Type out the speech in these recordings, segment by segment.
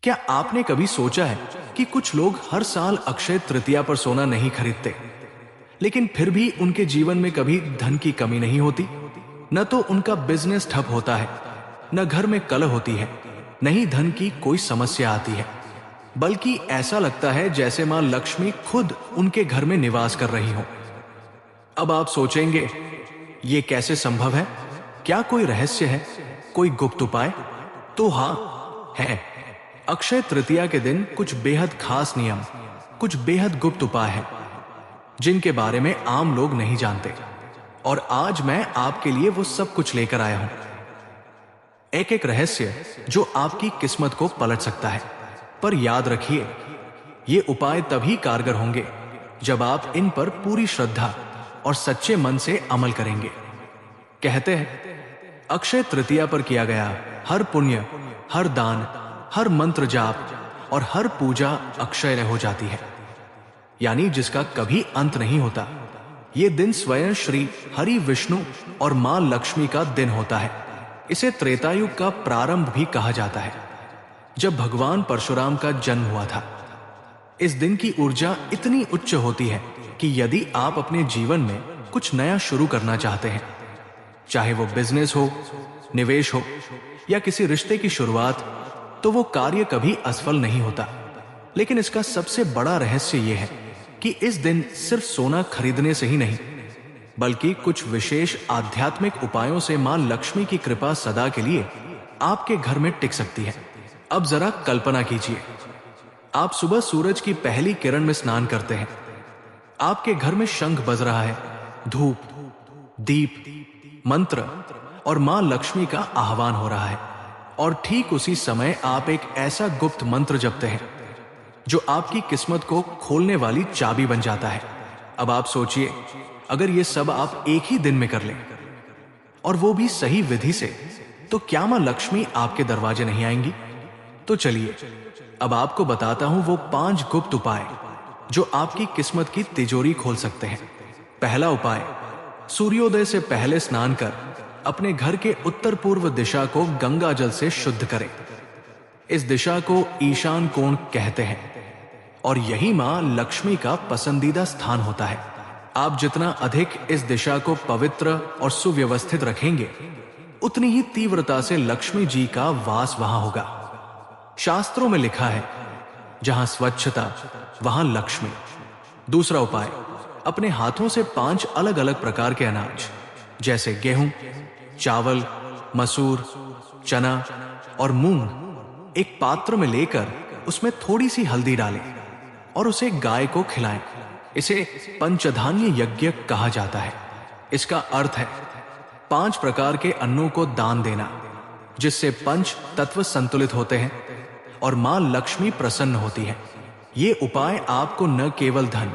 क्या आपने कभी सोचा है कि कुछ लोग हर साल अक्षय तृतीया पर सोना नहीं खरीदते, लेकिन फिर भी उनके जीवन में कभी धन की कमी नहीं होती। न तो उनका बिजनेस ठप होता है, न घर में कलह होती है, न ही धन की कोई समस्या आती है, बल्कि ऐसा लगता है जैसे मां लक्ष्मी खुद उनके घर में निवास कर रही हो। अब आप सोचेंगे, ये कैसे संभव है? क्या कोई रहस्य है, कोई गुप्त उपाय? तो हाँ, है। अक्षय तृतीया के दिन कुछ बेहद खास नियम, कुछ बेहद गुप्त उपाय हैं, जिनके बारे में आम लोग नहीं जानते। और आज मैं आपके लिए वो सब कुछ लेकर आया हूं। एक एक रहस्य जो आपकी किस्मत को पलट सकता है। पर याद रखिए, ये उपाय तभी कारगर होंगे जब आप इन पर पूरी श्रद्धा और सच्चे मन से अमल करेंगे। कहते हैं, अक्षय तृतीया पर किया गया हर पुण्य, हर दान, हर मंत्र जाप और हर पूजा अक्षय हो जाती है, यानी जिसका कभी अंत नहीं होता। ये दिन स्वयं श्री हरि विष्णु और मां लक्ष्मी का दिन होता है। इसे त्रेतायुग का प्रारंभ भी कहा जाता है, जब भगवान परशुराम का जन्म हुआ था। इस दिन की ऊर्जा इतनी उच्च होती है कि यदि आप अपने जीवन में कुछ नया शुरू करना चाहते हैं, चाहे वो बिजनेस हो, निवेश हो या किसी रिश्ते की शुरुआत, तो वो कार्य कभी असफल नहीं होता। लेकिन इसका सबसे बड़ा रहस्य यह है कि इस दिन सिर्फ सोना खरीदने से ही नहीं, बल्कि कुछ विशेष आध्यात्मिक उपायों से मां लक्ष्मी की कृपा सदा के लिए आपके घर में टिक सकती है। अब जरा कल्पना कीजिए, आप सुबह सूरज की पहली किरण में स्नान करते हैं, आपके घर में शंख बज रहा है, धूप, दीप, मंत्र और मां लक्ष्मी का आह्वान हो रहा है। और ठीक उसी समय आप एक ऐसा गुप्त मंत्र जपते हैं जो आपकी किस्मत को खोलने वाली चाबी बन जाता है। अब आप सोचिए, अगर ये सब आप एक ही दिन में कर लें, और वो भी सही विधि से, तो क्या मां लक्ष्मी आपके दरवाजे नहीं आएंगी? तो चलिए, अब आपको बताता हूं वो 5 गुप्त उपाय जो आपकी किस्मत की तिजोरी खोल सकते हैं। पहला उपाय, सूर्योदय से पहले स्नान कर अपने घर के उत्तर पूर्व दिशा को गंगा जल से शुद्ध करें। इस दिशा को ईशान कोण कहते हैं और यही मां लक्ष्मी का पसंदीदा स्थान होता है। आप जितना अधिक इस दिशा को पवित्र और सुव्यवस्थित रखेंगे, उतनी ही तीव्रता से लक्ष्मी जी का वास वहां होगा। शास्त्रों में लिखा है, जहां स्वच्छता वहां लक्ष्मी। दूसरा उपाय, अपने हाथों से 5 अलग अलग प्रकार के अनाज, जैसे गेहूं, चावल, मसूर, चना और मूंग, एक पात्र में लेकर उसमें थोड़ी सी हल्दी डालें और उसे गाय को खिलाएं। इसे पंचधान्य यज्ञ कहा जाता है। इसका अर्थ है 5 प्रकार के अन्नों को दान देना, जिससे पंच तत्व संतुलित होते हैं और मां लक्ष्मी प्रसन्न होती है। ये उपाय आपको न केवल धन,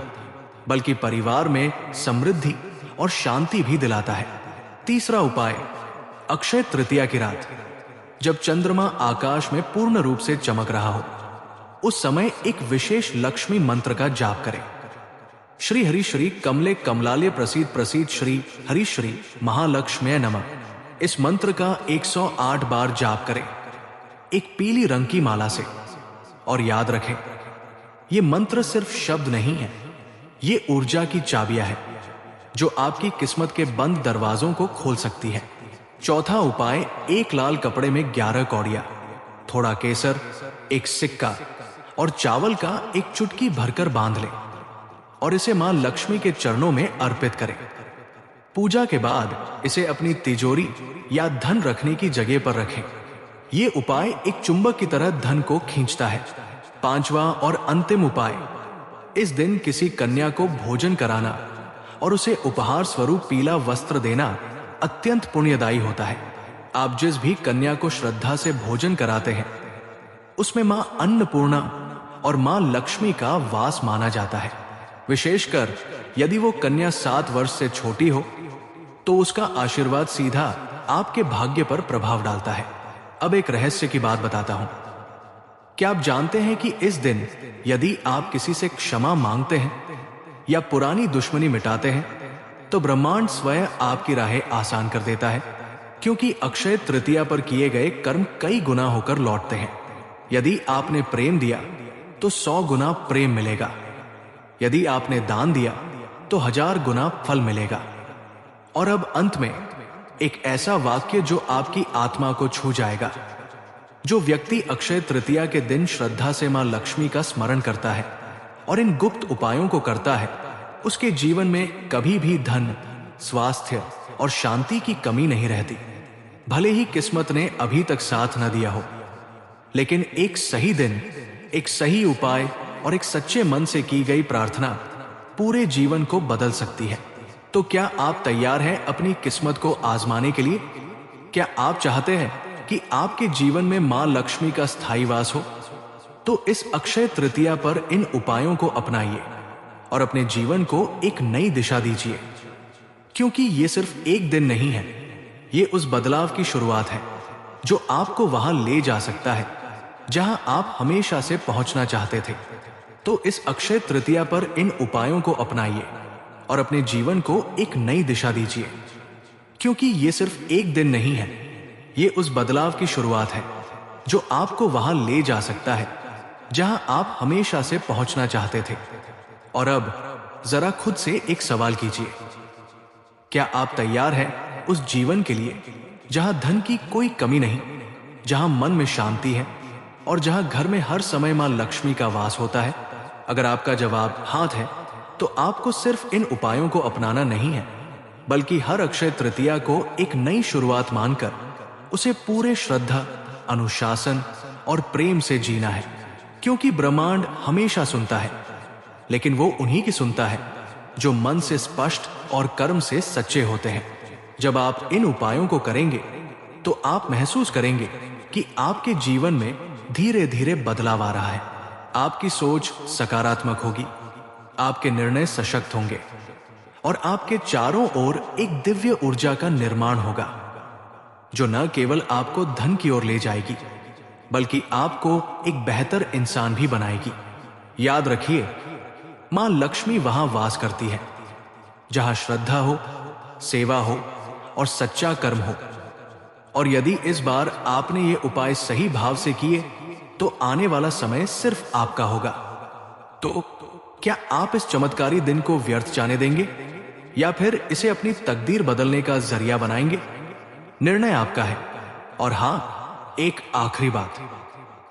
बल्कि परिवार में समृद्धि और शांति भी दिलाता है। तीसरा उपाय, अक्षय तृतीया की रात, जब चंद्रमा आकाश में पूर्ण रूप से चमक रहा हो, उस समय एक विशेष लक्ष्मी मंत्र का जाप करें। श्री हरि श्री कमले कमलालय प्रसीद प्रसीद श्री हरि श्री महालक्ष्म्यै नमः। इस मंत्र का 108 बार जाप करें, एक पीली रंग की माला से। और याद रखें, यह मंत्र सिर्फ शब्द नहीं है, ये ऊर्जा की चाबियां है जो आपकी किस्मत के बंद दरवाजों को खोल सकती है। चौथा उपाय, एक लाल कपड़े में 11 कौड़ियां, थोड़ा केसर, एक सिक्का और चावल का एक चुटकी भरकर बांध लें और इसे मां लक्ष्मी के चरणों में अर्पित करें। पूजा के बाद इसे अपनी तिजोरी या धन रखने की जगह पर रखें। यह उपाय एक चुंबक की तरह धन को खींचता है। पांचवा और अंतिम उपाय, इस दिन किसी कन्या को भोजन कराना और उसे उपहार स्वरूप पीला वस्त्र देना अत्यंत पुण्यदायी होता है। आप जिस भी कन्या को श्रद्धा से भोजन कराते हैं, उसमें मां अन्नपूर्णा और मां लक्ष्मी का वास माना जाता है। विशेषकर यदि वो कन्या 7 वर्ष से छोटी हो, तो उसका आशीर्वाद सीधा आपके भाग्य पर प्रभाव डालता है। अब एक रहस्य की बात बताता हूं। क्या आप जानते हैं कि इस दिन यदि आप किसी से क्षमा मांगते हैं या पुरानी दुश्मनी मिटाते हैं, तो ब्रह्मांड स्वयं आपकी राहें आसान कर देता है, क्योंकि अक्षय तृतीया पर किए गए कर्म कई गुना होकर लौटते हैं। यदि आपने प्रेम दिया तो 100 गुना प्रेम मिलेगा। यदि आपने दान दिया तो 1000 गुना फल मिलेगा। और अब अंत में एक ऐसा वाक्य जो आपकी आत्मा को छू जाएगा। जो व्यक्ति अक्षय तृतीया के दिन श्रद्धा से मां लक्ष्मी का स्मरण करता है और इन गुप्त उपायों को करता है, उसके जीवन में कभी भी धन, स्वास्थ्य और शांति की कमी नहीं रहती। भले ही किस्मत ने अभी तक साथ न दिया हो, लेकिन एक सही दिन, एक सही उपाय और एक सच्चे मन से की गई प्रार्थना पूरे जीवन को बदल सकती है। तो क्या आप तैयार हैं अपनी किस्मत को आजमाने के लिए? क्या आप चाहते हैं कि आपके जीवन में मां लक्ष्मी का स्थायी वास हो? तो इस अक्षय तृतीया पर इन उपायों को अपनाइए और अपने जीवन को एक नई दिशा दीजिए। क्योंकि ये सिर्फ एक दिन नहीं है, ये उस बदलाव की शुरुआत है जो आपको वहां ले जा सकता है जहां आप हमेशा से पहुंचना चाहते थे। तो इस अक्षय तृतीया पर इन उपायों को अपनाइए और अपने जीवन को एक नई दिशा दीजिए। क्योंकि ये सिर्फ एक दिन नहीं है, ये उस बदलाव की शुरुआत है जो आपको वहां ले जा सकता है जहां आप हमेशा से पहुंचना चाहते थे। और अब जरा खुद से एक सवाल कीजिए, क्या आप तैयार हैं उस जीवन के लिए जहां धन की कोई कमी नहीं, जहां मन में शांति है और जहां घर में हर समय मां लक्ष्मी का वास होता है? अगर आपका जवाब हाँ है, तो आपको सिर्फ इन उपायों को अपनाना नहीं है, बल्कि हर अक्षय तृतीया को एक नई शुरुआत मानकर उसे पूरे श्रद्धा, अनुशासन और प्रेम से जीना है। क्योंकि ब्रह्मांड हमेशा सुनता है, लेकिन वो उन्हीं की सुनता है जो मन से स्पष्ट और कर्म से सच्चे होते हैं। जब आप इन उपायों को करेंगे तो आप महसूस करेंगे कि आपके जीवन में धीरे धीरे बदलाव आ रहा है। आपकी सोच सकारात्मक होगी, आपके निर्णय सशक्त होंगे और आपके चारों ओर एक दिव्य ऊर्जा का निर्माण होगा जो न केवल आपको धन की ओर ले जाएगी, बल्कि आपको एक बेहतर इंसान भी बनाएगी। याद रखिए, मां लक्ष्मी वहां वास करती है जहां श्रद्धा हो, सेवा हो और सच्चा कर्म हो। और यदि इस बार आपने ये उपाय सही भाव से किए तो आने वाला समय सिर्फ आपका होगा। तो क्या आप इस चमत्कारी दिन को व्यर्थ जाने देंगे या फिर इसे अपनी तकदीर बदलने का जरिया बनाएंगे? निर्णय आपका है। और हां, एक आखिरी बात,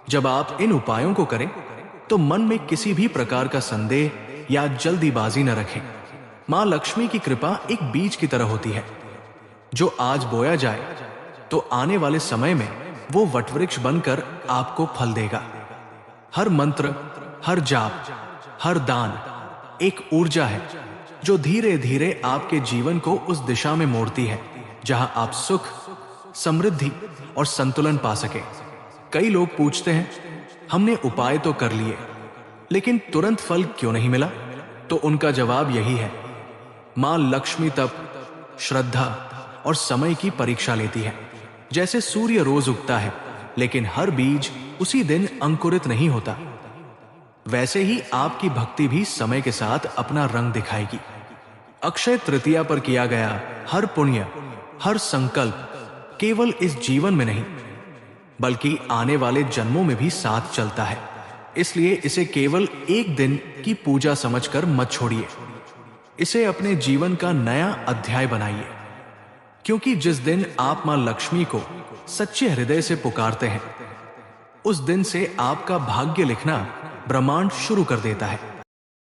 जब आप इन उपायों को करें तो मन में किसी भी प्रकार का संदेह या जल्दीबाजी न रखें। मां लक्ष्मी की कृपा एक बीज की तरह होती है जो आज बोया जाए तो आने वाले समय में वो वटवृक्ष बनकर आपको फल देगा। हर मंत्र, हर जाप, हर दान एक ऊर्जा है जो धीरे धीरे आपके जीवन को उस दिशा में मोड़ती है जहां आप सुख, समृद्धि और संतुलन पा सके। कई लोग पूछते हैं, हमने उपाय तो कर लिए, लेकिन तुरंत फल क्यों नहीं मिला? तो उनका जवाब यही है, मां लक्ष्मी तप, श्रद्धा और समय की परीक्षा लेती है। जैसे सूर्य रोज उगता है, लेकिन हर बीज उसी दिन अंकुरित नहीं होता, वैसे ही आपकी भक्ति भी समय के साथ अपना रंग दिखाएगी। अक्षय तृतीया पर किया गया हर पुण्य, हर संकल्प केवल इस जीवन में नहीं, बल्कि आने वाले जन्मों में भी साथ चलता है। इसलिए इसे केवल एक दिन की पूजा समझकर मत छोड़िए, इसे अपने जीवन का नया अध्याय बनाइए। क्योंकि जिस दिन आप मां लक्ष्मी को सच्चे हृदय से पुकारते हैं, उस दिन से आपका भाग्य लिखना ब्रह्मांड शुरू कर देता है।